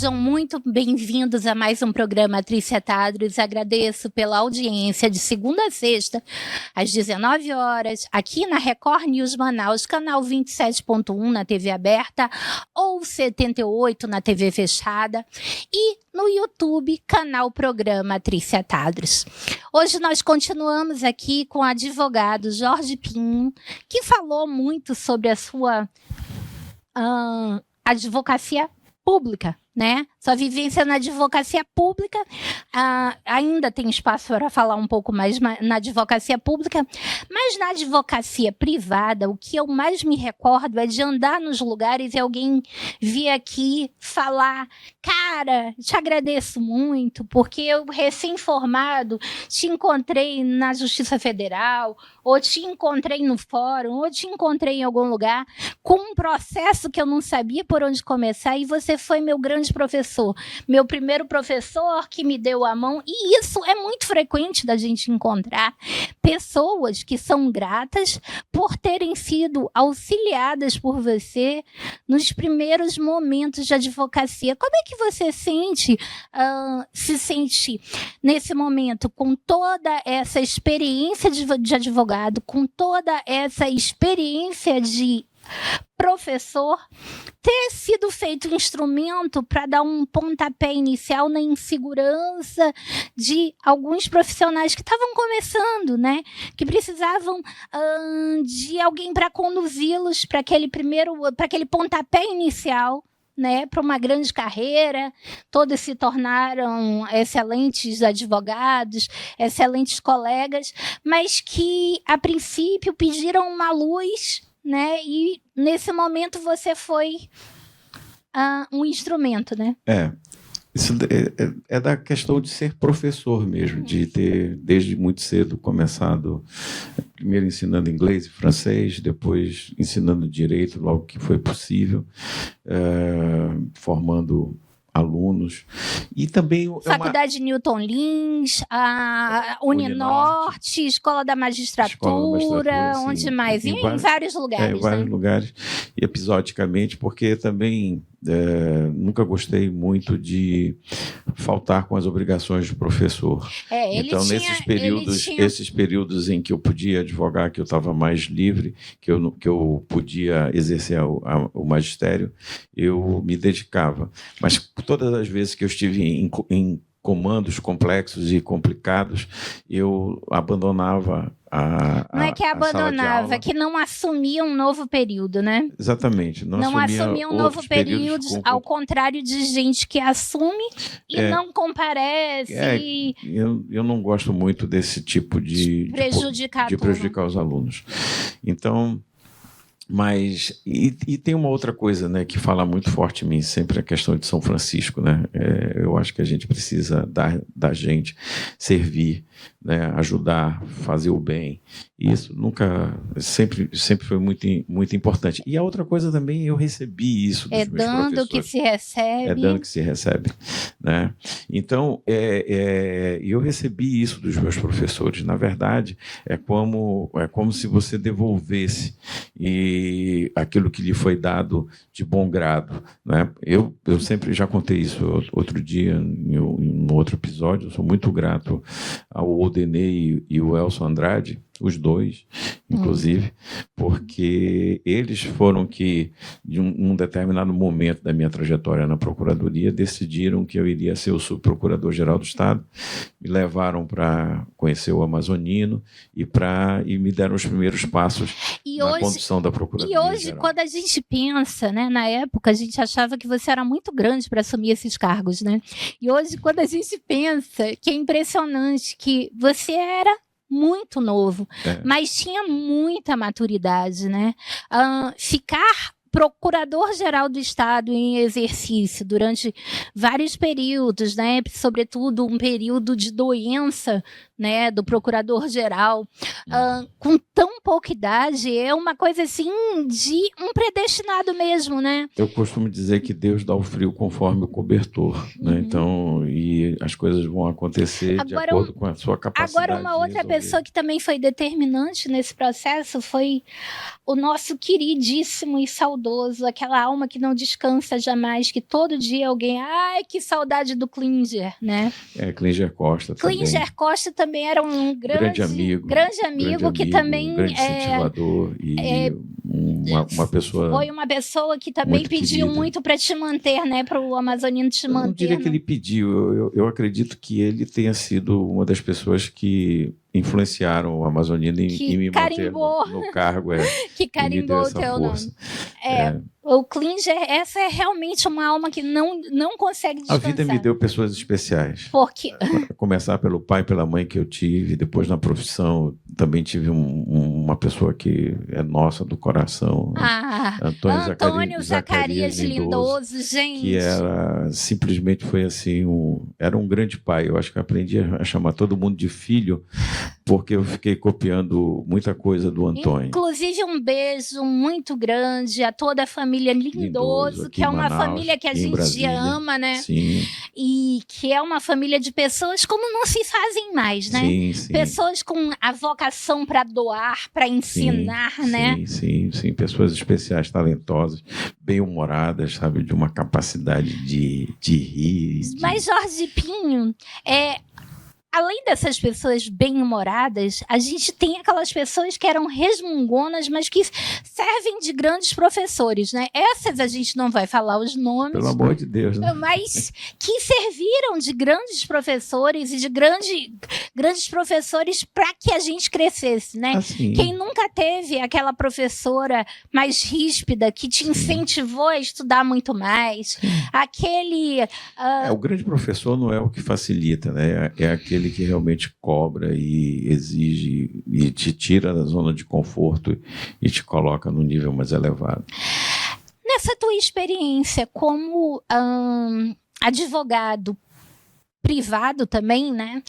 Sejam muito bem-vindos a mais um programa Trícia Tadros. Agradeço pela audiência de segunda a sexta, às 19 horas, aqui na Record News Manaus, canal 27.1 na TV aberta ou 78 na TV fechada e no YouTube, canal Programa Trícia Tadros. Hoje nós continuamos aqui com o advogado Jorge Pinho, que falou muito sobre a sua advocacia pública, né? Sua vivência na advocacia pública, ainda tem espaço para falar um pouco mais na advocacia pública, mas na advocacia privada, o que eu mais me recordo é de andar nos lugares e alguém vir aqui falar: cara, te agradeço muito, porque eu, recém-formado, te encontrei na Justiça Federal, ou te encontrei no fórum, ou te encontrei em algum lugar, com um processo que eu não sabia por onde começar, e você foi meu grande professor, meu primeiro professor que me deu a mão. E isso é muito frequente da gente encontrar pessoas que são gratas por terem sido auxiliadas por você nos primeiros momentos de advocacia. Como é que você se sente nesse momento, com toda essa experiência de advogado, com toda essa experiência de professor, ter sido feito instrumento para dar um pontapé inicial na insegurança de alguns profissionais que estavam começando, né? Que precisavam de alguém para conduzi-los para aquele pontapé inicial, né, para uma grande carreira. Todos se tornaram excelentes advogados, excelentes colegas, mas que, a princípio, pediram uma luz, né? E nesse momento você foi um instrumento, né? Isso é da questão de ser professor mesmo, de ter desde muito cedo começado, primeiro ensinando inglês e francês, depois ensinando direito logo que foi possível, formando alunos, e também Faculdade Newton Lins, a Uninorte, Escola da Magistratura, sim, onde mais? Em vários lugares. Em vários lugares, e episodicamente, porque também nunca gostei muito de faltar com as obrigações de professor. Então, esses períodos em que eu podia advogar, que eu estava mais livre, que eu podia exercer o magistério, eu me dedicava. Mas todas as vezes que eu estive em comandos complexos e complicados, eu abandonava Não é que abandonava, é que não assumia um novo período, né? Exatamente. Não assumia um novo período, ao contrário de gente que assume e não comparece. Eu não gosto muito desse tipo de prejudicar os alunos. Então... Mas, e tem uma outra coisa, né, que fala muito forte em mim, sempre a questão de São Francisco, né? Eu acho que a gente precisa da gente servir, né, ajudar, fazer o bem. Isso sempre foi muito, muito importante. E a outra coisa também, eu recebi isso dos meus professores. É dando que se recebe. É dando que se recebe, né? Então, eu recebi isso dos meus professores. Na verdade, é como se você devolvesse aquilo que lhe foi dado de bom grado, né? Eu sempre já contei isso outro dia, em um outro episódio. Eu sou muito grato ao Odenei e o Elson Andrade, os dois, inclusive, porque eles foram que, em um determinado momento da minha trajetória na Procuradoria, decidiram que eu iria ser o subprocurador-geral do Estado, me levaram para conhecer o Amazonino e me deram os primeiros passos na condução da Procuradoria. E hoje, quando a gente pensa, né, na época, a gente achava que você era muito grande para assumir esses cargos, né? E hoje, quando a gente pensa, que é impressionante, que você era muito novo, mas tinha muita maturidade, né? Ficar procurador-geral do Estado em exercício durante vários períodos, né? Sobretudo um período de doença, né, do procurador-geral, com tão pouca idade, é uma coisa assim de um predestinado mesmo, né? Eu costumo dizer que Deus dá o frio conforme o cobertor, né? Então, e as coisas vão acontecer de acordo com a sua capacidade. Agora, uma outra pessoa que também foi determinante nesse processo foi o nosso queridíssimo e saudoso saudoso, aquela alma que não descansa jamais, que todo dia alguém, ai, que saudade do Klinger, né? Klinger Costa também. Klinger Costa também era um grande amigo que também... Um grande incentivador e uma pessoa... Foi uma pessoa que também pediu muito para te manter, né? Para o Amazonino te manter. Eu não diria que ele pediu, eu acredito que ele tenha sido uma das pessoas que influenciaram o Amazonino em me manter no cargo. Que carimbou o teu nome. O Klinger, essa é realmente uma alma que não consegue descansar. A vida me deu pessoas especiais. Porque... Começar pelo pai e pela mãe que eu tive, depois na profissão também tive uma pessoa que é nossa do coração. Antônio Zacarias Lindoso, gente. Que simplesmente foi assim, era um grande pai. Eu acho que eu aprendi a chamar todo mundo de filho, porque eu fiquei copiando muita coisa do Antônio. Inclusive um beijo muito grande a toda a família Lindoso, que é uma família que a gente ama, né? Sim. E que é uma família de pessoas como não se fazem mais, né? Sim. Pessoas com a vocação para doar, para ensinar, né? Sim. Pessoas especiais, talentosas, bem-humoradas, sabe? De uma capacidade de rir. Mas Jorge Pinho, além dessas pessoas bem-humoradas, a gente tem aquelas pessoas que eram resmungonas, mas que servem de grandes professores, né? Essas a gente não vai falar os nomes. Pelo amor de Deus, né? Mas que serviram de grandes professores e de grandes professores para que a gente crescesse, né? Assim. Quem nunca teve aquela professora mais ríspida que te incentivou a estudar muito mais? Aquele... O grande professor não é o que facilita, né? É aquele que realmente cobra e exige e te tira da zona de conforto e te coloca no nível mais elevado. Nessa tua experiência como advogado privado também, né?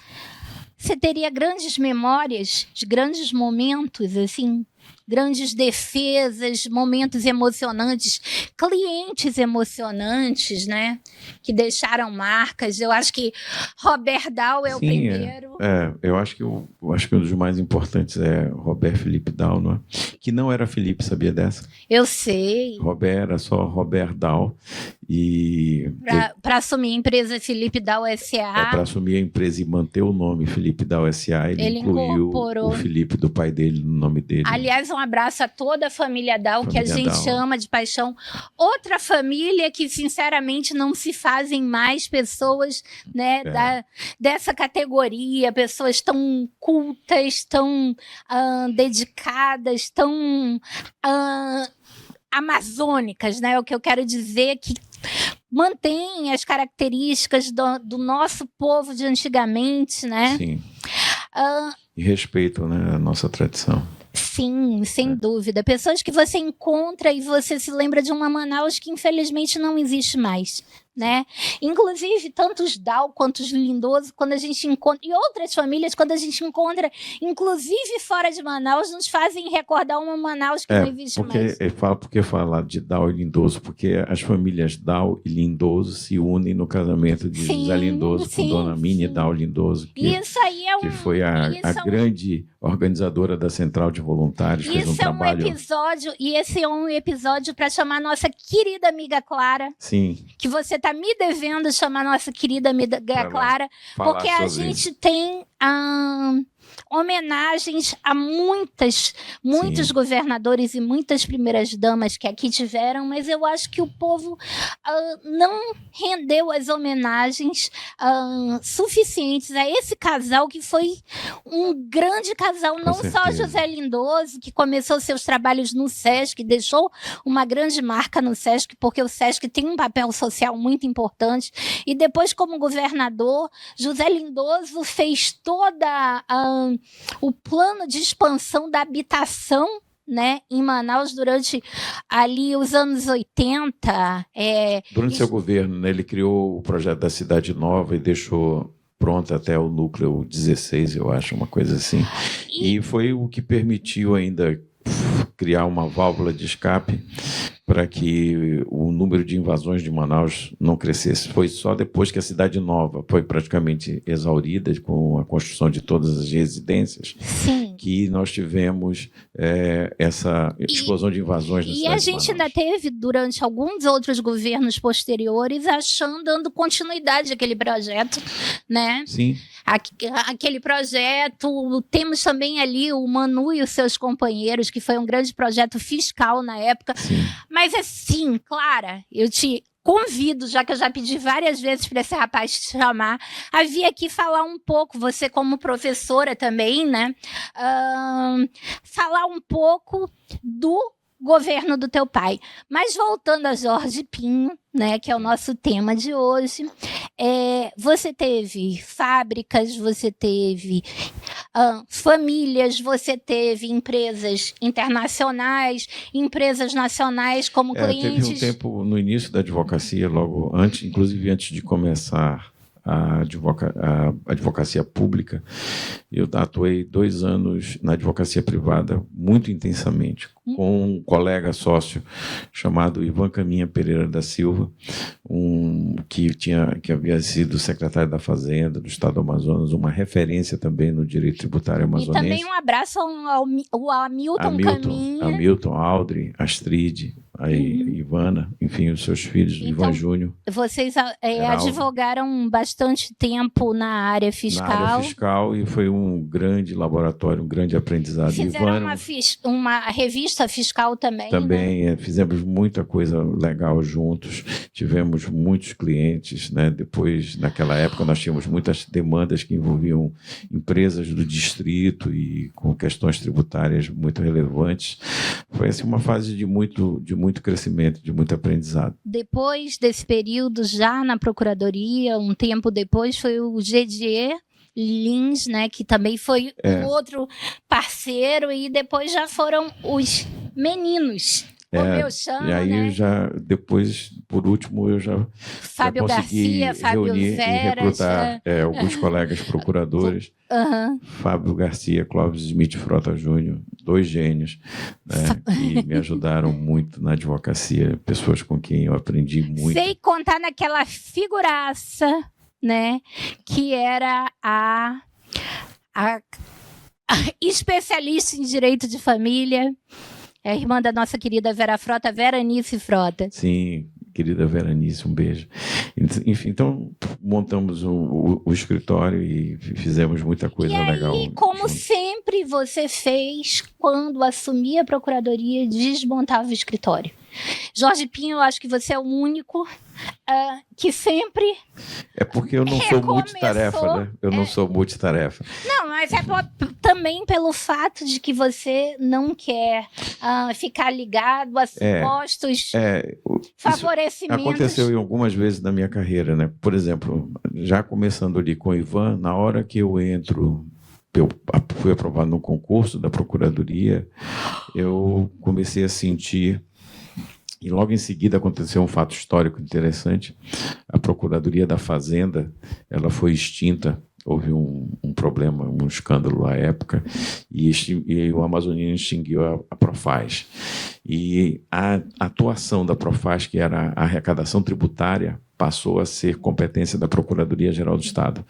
Você teria grandes memórias de grandes momentos, assim, grandes defesas, momentos emocionantes, clientes emocionantes, né? Que deixaram marcas. Eu acho que Robert Dow é o primeiro. Eu acho que um dos mais importantes é Robert Felipe Dow, não é? Que não era Felipe, sabia dessa? Eu sei. Robert era só Robert Dow. Para assumir a empresa Felipe Dow S.A. Para assumir a empresa e manter o nome Felipe Dow S.A., ele incluiu o Felipe do pai dele no nome dele. Aliás, um abraço a toda a família Dow, que a gente ama de paixão. Outra família que, sinceramente, não se fazem mais pessoas, né, dessa categoria, pessoas tão cultas, tão dedicadas, tão amazônicas, né? O que eu quero dizer é que mantém as características do nosso povo de antigamente, né? Sim. E respeitam, né, a nossa tradição. Sim, sem dúvida. Pessoas que você encontra e você se lembra de uma Manaus que infelizmente não existe mais, né? Inclusive, tanto os Dow quanto os Lindoso, quando a gente encontra, e outras famílias, quando a gente encontra, inclusive fora de Manaus, nos fazem recordar uma Manaus que não existe mais. Por que falar de Dow e Lindoso? Porque as famílias Dow e Lindoso se unem no casamento de José Lindoso com Dona Mini Dow Lindoso, que foi a grande organizadora da Central de Voluntários. Fez um trabalho... esse é um episódio para chamar nossa querida amiga Clara. Sim. Que você está me devendo chamar nossa querida amiga Clara, porque a gente tem homenagens a muitos governadores e muitas primeiras damas que aqui tiveram, mas eu acho que o povo não rendeu as homenagens suficientes a esse casal, que foi um grande casal, não só José Lindoso, que começou seus trabalhos no SESC, deixou uma grande marca no SESC, porque o SESC tem um papel social muito importante, e depois como governador, José Lindoso fez toda o plano de expansão da habitação, né, em Manaus durante ali os anos 80. Durante seu governo, né, ele criou o projeto da Cidade Nova e deixou pronto até o núcleo 16, eu acho, uma coisa assim. E foi o que permitiu ainda criar uma válvula de escape para que o número de invasões de Manaus não crescesse. Foi só depois que a Cidade Nova foi praticamente exaurida com a construção de todas as residências. Sim. que nós tivemos essa explosão de invasões na cidade. E a gente ainda teve, durante alguns outros governos posteriores, dando continuidade àquele projeto, né? Sim. Aquele projeto, temos também ali o Manu e os seus companheiros, que foi um grande projeto fiscal na época. Sim. Mas assim, Clara, eu te convido, já que eu já pedi várias vezes para esse rapaz te chamar, a vir aqui falar um pouco, você como professora também, né? Falar um pouco do governo do teu pai. Mas voltando a Jorge Pinho, né, que é o nosso tema de hoje, você teve fábricas, você teve famílias, você teve empresas internacionais, empresas nacionais como clientes. Teve um tempo no início da advocacia, logo antes, inclusive antes de começar a advocacia pública, eu atuei 2 anos na advocacia privada muito intensamente, com um colega sócio chamado Ivan Caminha Pereira da Silva, que havia sido secretário da Fazenda do Estado do Amazonas, uma referência também no direito tributário amazonense. E também um abraço ao Hamilton Caminha. Hamilton, Audrey, Astrid, a Ivana, enfim, os seus filhos, então, Ivan Júnior. Vocês advogaram bastante tempo na área fiscal. Na área fiscal, e foi um grande laboratório, um grande aprendizado. Fizeram uma revista fiscal também. Também, né? Fizemos muita coisa legal juntos, tivemos muitos clientes, né? Depois, naquela época, nós tínhamos muitas demandas que envolviam empresas do distrito e com questões tributárias muito relevantes. Foi assim, uma fase de muito crescimento, de muito aprendizado. Depois desse período, já na Procuradoria, um tempo depois, foi o GG Lins, né, que também foi um outro parceiro, e depois já foram os meninos, como eu chamo, e aí, né? Depois, por último, eu já Fábio consegui Garcia, Fábio reunir Veras, e recrutar alguns colegas procuradores. Fábio Garcia, Clóvis Smith Frota Júnior, 2 gênios, né, que me ajudaram muito na advocacia, pessoas com quem eu aprendi muito. Sei contar naquela figuraça, né, que era a especialista em direito de família, a irmã da nossa querida Vera Frota, Veranice Frota. Sim, querida Veranice, um beijo. Enfim, então montamos o escritório e fizemos muita coisa legal. E como sempre você fez quando assumia a Procuradoria, desmontava o escritório. Jorge Pinho, eu acho que você é o único que sempre É porque eu não sou multitarefa, né? Eu não sou multitarefa. Não, mas também pelo fato de que você não quer ficar ligado a supostos favorecimentos. Aconteceu em algumas vezes na minha carreira, né? Por exemplo, já começando ali com o Ivan, na hora que eu fui aprovado no concurso da Procuradoria, eu comecei a sentir. E logo em seguida aconteceu um fato histórico interessante. A Procuradoria da Fazenda, ela foi extinta. Houve um problema, um escândalo à época, e o Amazonino extinguiu a Profaz. E a atuação da Profaz, que era a arrecadação tributária, passou a ser competência da Procuradoria-Geral do Estado.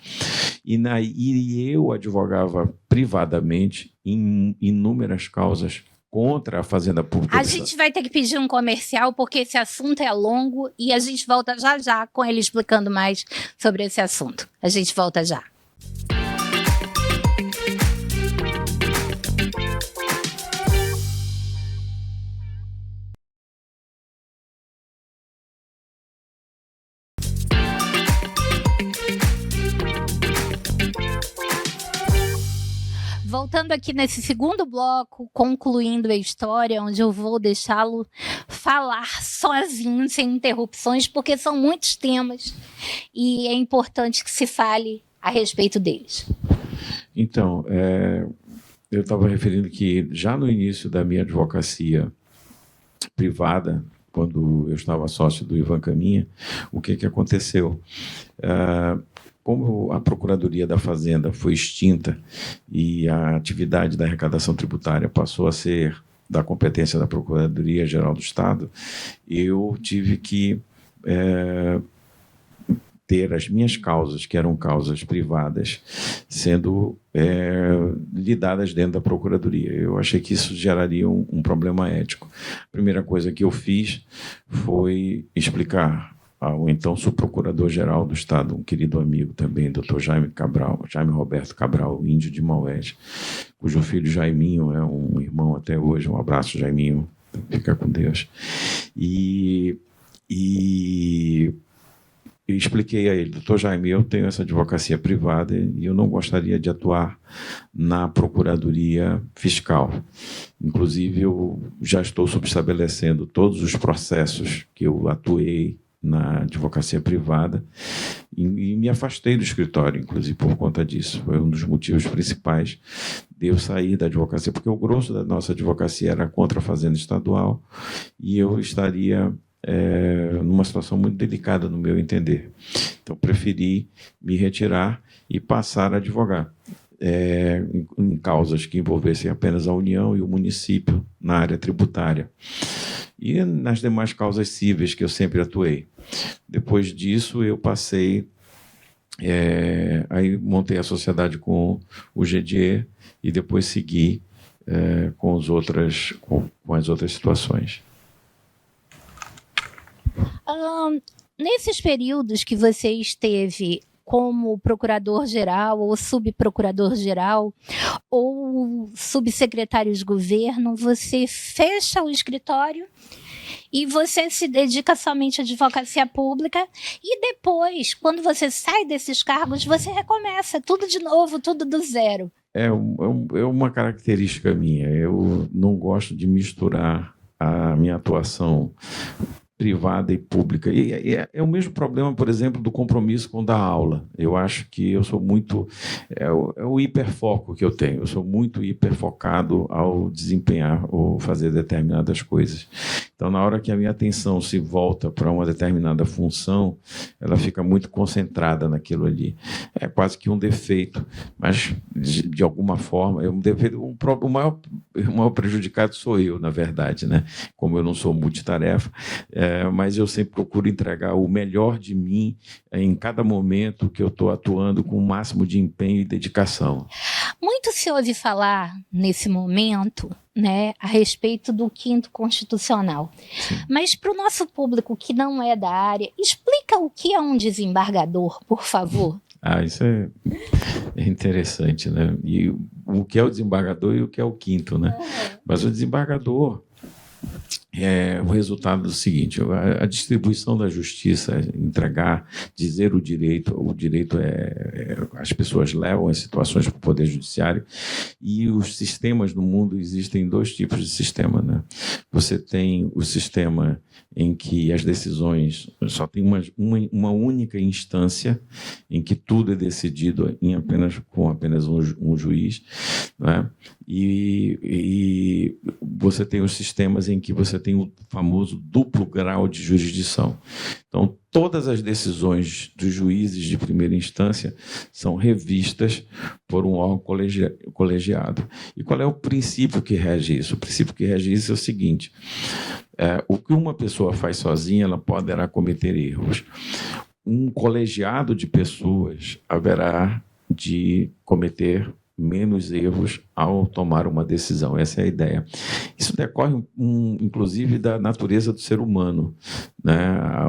E eu advogava privadamente em inúmeras causas contra a Fazenda Pública. A gente vai ter que pedir um comercial, porque esse assunto é longo, e a gente volta já com ele explicando mais sobre esse assunto. A gente volta já. Voltando aqui nesse segundo bloco, concluindo a história, onde eu vou deixá-lo falar sozinho, sem interrupções, porque são muitos temas e é importante que se fale a respeito deles. Então, eu estava referindo que já no início da minha advocacia privada, quando eu estava sócio do Ivan Caminha, o que aconteceu? Como a Procuradoria da Fazenda foi extinta e a atividade da arrecadação tributária passou a ser da competência da Procuradoria-Geral do Estado, eu tive que ter as minhas causas, que eram causas privadas, sendo lidadas dentro da Procuradoria. Eu achei que isso geraria um problema ético. A primeira coisa que eu fiz foi explicar ao então subprocurador-geral do Estado, um querido amigo também, Dr. Jaime Roberto Cabral, índio de Maués, cujo filho Jaiminho é um irmão até hoje. Um abraço, Jaiminho, fica com Deus. E eu expliquei a ele: doutor Jaime, eu tenho essa advocacia privada e eu não gostaria de atuar na Procuradoria Fiscal. Inclusive, eu já estou subestabelecendo todos os processos que eu atuei na advocacia privada e me afastei do escritório, inclusive, por conta disso. Foi um dos motivos principais de eu sair da advocacia, porque o grosso da nossa advocacia era contra a Fazenda Estadual e eu estaria numa situação muito delicada, no meu entender. Então, preferi me retirar e passar a advogar em causas que envolvessem apenas a União e o município na área tributária e nas demais causas cíveis que eu sempre atuei. Depois disso, eu passei, aí montei a sociedade com o GDE e depois segui com as outras situações. Nesses períodos que você esteve como procurador-geral ou subprocurador-geral ou subsecretário de governo, você fecha o escritório e você se dedica somente à advocacia pública e depois, quando você sai desses cargos, você recomeça tudo de novo, tudo do zero. É uma característica minha. Eu não gosto de misturar a minha atuação privada e pública. E é o mesmo problema, por exemplo, do compromisso com dar aula. Eu acho que eu sou muito... É o hiperfoco que eu tenho. Eu sou muito hiperfocado ao desempenhar ou fazer determinadas coisas. Então, na hora que a minha atenção se volta para uma determinada função, ela fica muito concentrada naquilo ali. É quase que um defeito, mas, de alguma forma, é um defeito. O maior prejudicado sou eu, na verdade, né? Como eu não sou multitarefa, mas eu sempre procuro entregar o melhor de mim em cada momento que eu estou atuando com o máximo de empenho e dedicação. Muito se ouve falar nesse momento, né, a respeito do 5º Constitucional. Sim. Mas para o nosso público que não é da área, explica o que é um desembargador, por favor. Isso é interessante, né? E o que é o desembargador e o que é o 5º, né? Mas o desembargador é o resultado do seguinte: a distribuição da justiça, entregar, dizer o direito as pessoas levam as situações para o Poder Judiciário, e os sistemas no mundo, existem 2 tipos de sistema, né? Você tem o sistema em que as decisões só tem uma única instância, em que tudo é decidido com apenas um juiz, né? E você tem os sistemas em que você tem o famoso duplo grau de jurisdição. Então, todas as decisões dos juízes de primeira instância são revistas por um órgão colegiado. E qual é o princípio que rege isso? O princípio que rege isso é o seguinte: o que uma pessoa faz sozinha, ela poderá cometer erros. Um colegiado de pessoas haverá de cometer menos erros ao tomar uma decisão. Essa é a ideia. Isso decorre, inclusive, da natureza do ser humano, né?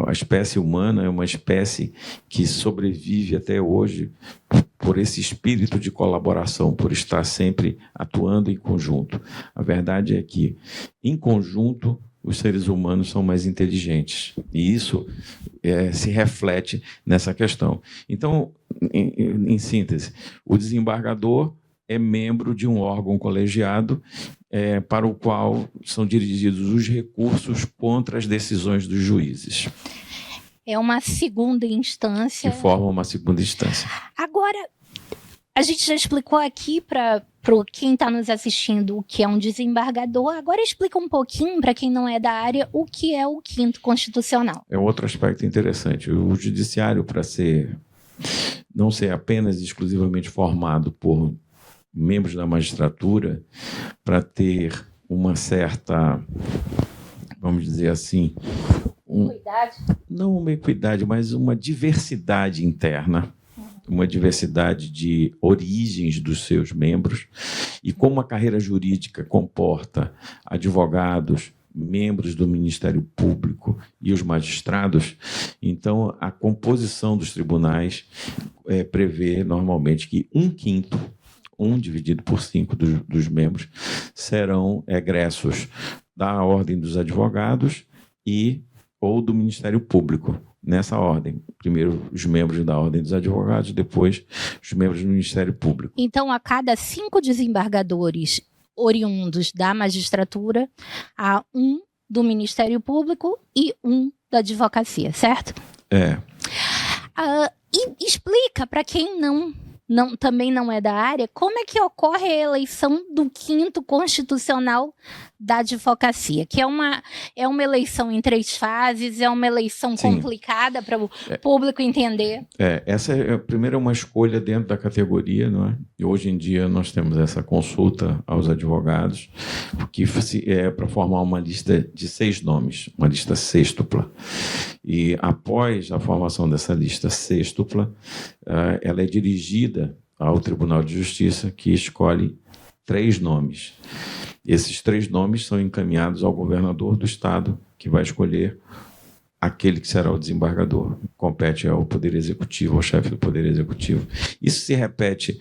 A espécie humana é uma espécie que sobrevive até hoje por esse espírito de colaboração, por estar sempre atuando em conjunto. A verdade é que, em conjunto, os seres humanos são mais inteligentes. E isso se reflete nessa questão. Então, em síntese, o desembargador é membro de um órgão colegiado para o qual são dirigidos os recursos contra as decisões dos juízes. É uma segunda instância. Que forma uma segunda instância. Agora, a gente já explicou aqui para quem está nos assistindo o que é um desembargador. Agora explica um pouquinho, para quem não é da área, o que é o 5º Constitucional. É outro aspecto interessante. O judiciário, para não ser apenas exclusivamente formado por membros da magistratura, para ter uma certa, vamos dizer assim, não uma equidade, mas uma diversidade interna, uma diversidade de origens dos seus membros, e como a carreira jurídica comporta advogados, membros do Ministério Público e os magistrados, então a composição dos tribunais prevê normalmente que 1/5, 1 dividido por 5 dos membros, serão egressos da Ordem dos Advogados ou do Ministério Público, nessa ordem. Primeiro os membros da Ordem dos Advogados, depois os membros do Ministério Público. Então, a cada 5 desembargadores oriundos da magistratura, há 1 do Ministério Público e 1 da advocacia, certo? E explica para quem também não é da área, como é que ocorre a eleição do 5º constitucional da advocacia, que é uma eleição em 3 fases, é uma eleição complicada para o público entender. Essa primeiro é uma escolha dentro da categoria, não é? E hoje em dia nós temos essa consulta aos advogados, que é para formar uma lista de 6 nomes, uma lista sêxtupla. E após a formação dessa lista sêxtupla, ela é dirigida ao Tribunal de Justiça, que escolhe 3 nomes. Esses 3 nomes são encaminhados ao governador do estado, que vai escolher aquele que será o desembargador. Compete ao Poder Executivo, ao chefe do Poder Executivo. Isso se repete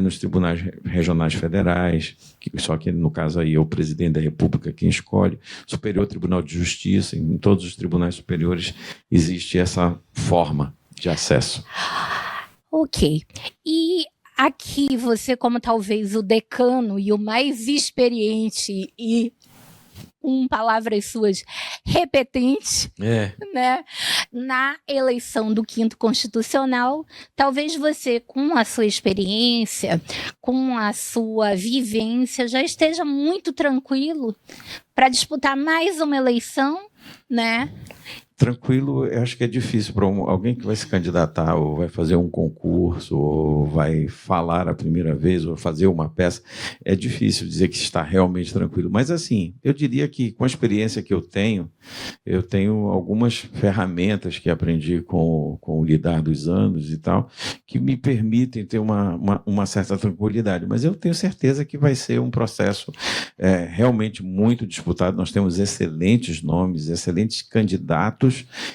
nos tribunais regionais federais, só que no caso aí é o presidente da República quem escolhe. Superior Tribunal de Justiça, em todos os tribunais superiores existe essa forma de acesso. Ok. E aqui você, como talvez o decano e o mais experiente e, palavras suas, repetente, né, na eleição do 5º constitucional, talvez você, com a sua experiência, com a sua vivência, já esteja muito tranquilo para disputar mais uma eleição, né? Tranquilo, eu acho que é difícil para alguém que vai se candidatar ou vai fazer um concurso ou vai falar a primeira vez ou fazer uma peça. É difícil dizer que está realmente tranquilo. Mas, assim, eu diria que com a experiência que eu tenho algumas ferramentas que aprendi com o lidar dos anos e tal, que me permitem ter uma certa tranquilidade. Mas eu tenho certeza que vai ser um processo realmente muito disputado. Nós temos excelentes nomes, excelentes candidatos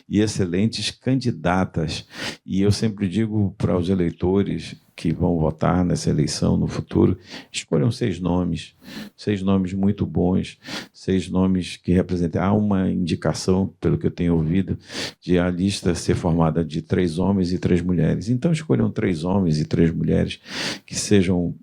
e excelentes candidatas. E eu sempre digo para os eleitores que vão votar nessa eleição no futuro, escolham 6 nomes muito bons, 6 nomes que representem. Há uma indicação, pelo que eu tenho ouvido, de a lista ser formada de 3 homens e 3 mulheres. Então escolham 3 homens e 3 mulheres que sejam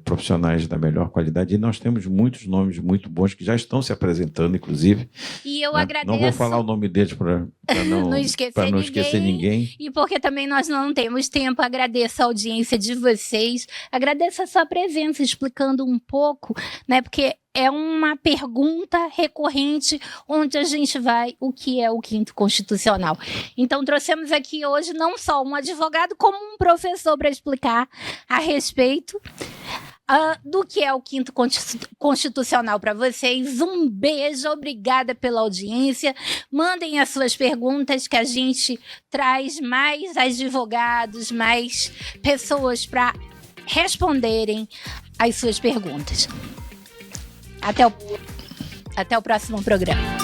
profissionais da melhor qualidade. E nós temos muitos nomes muito bons que já estão se apresentando, inclusive. E eu agradeço. Não vou falar o nome deles para não esquecer ninguém. E porque também nós não temos tempo, agradeço a audiência de vocês, agradeço a sua presença, explicando um pouco, né, porque é uma pergunta recorrente onde a gente vai, o que é o 5º constitucional. Então, trouxemos aqui hoje não só um advogado, como um professor para explicar a respeito do que é o 5º constitucional para vocês. Um beijo, obrigada pela audiência. Mandem as suas perguntas que a gente traz mais advogados, mais pessoas para responderem as suas perguntas. Até o próximo programa.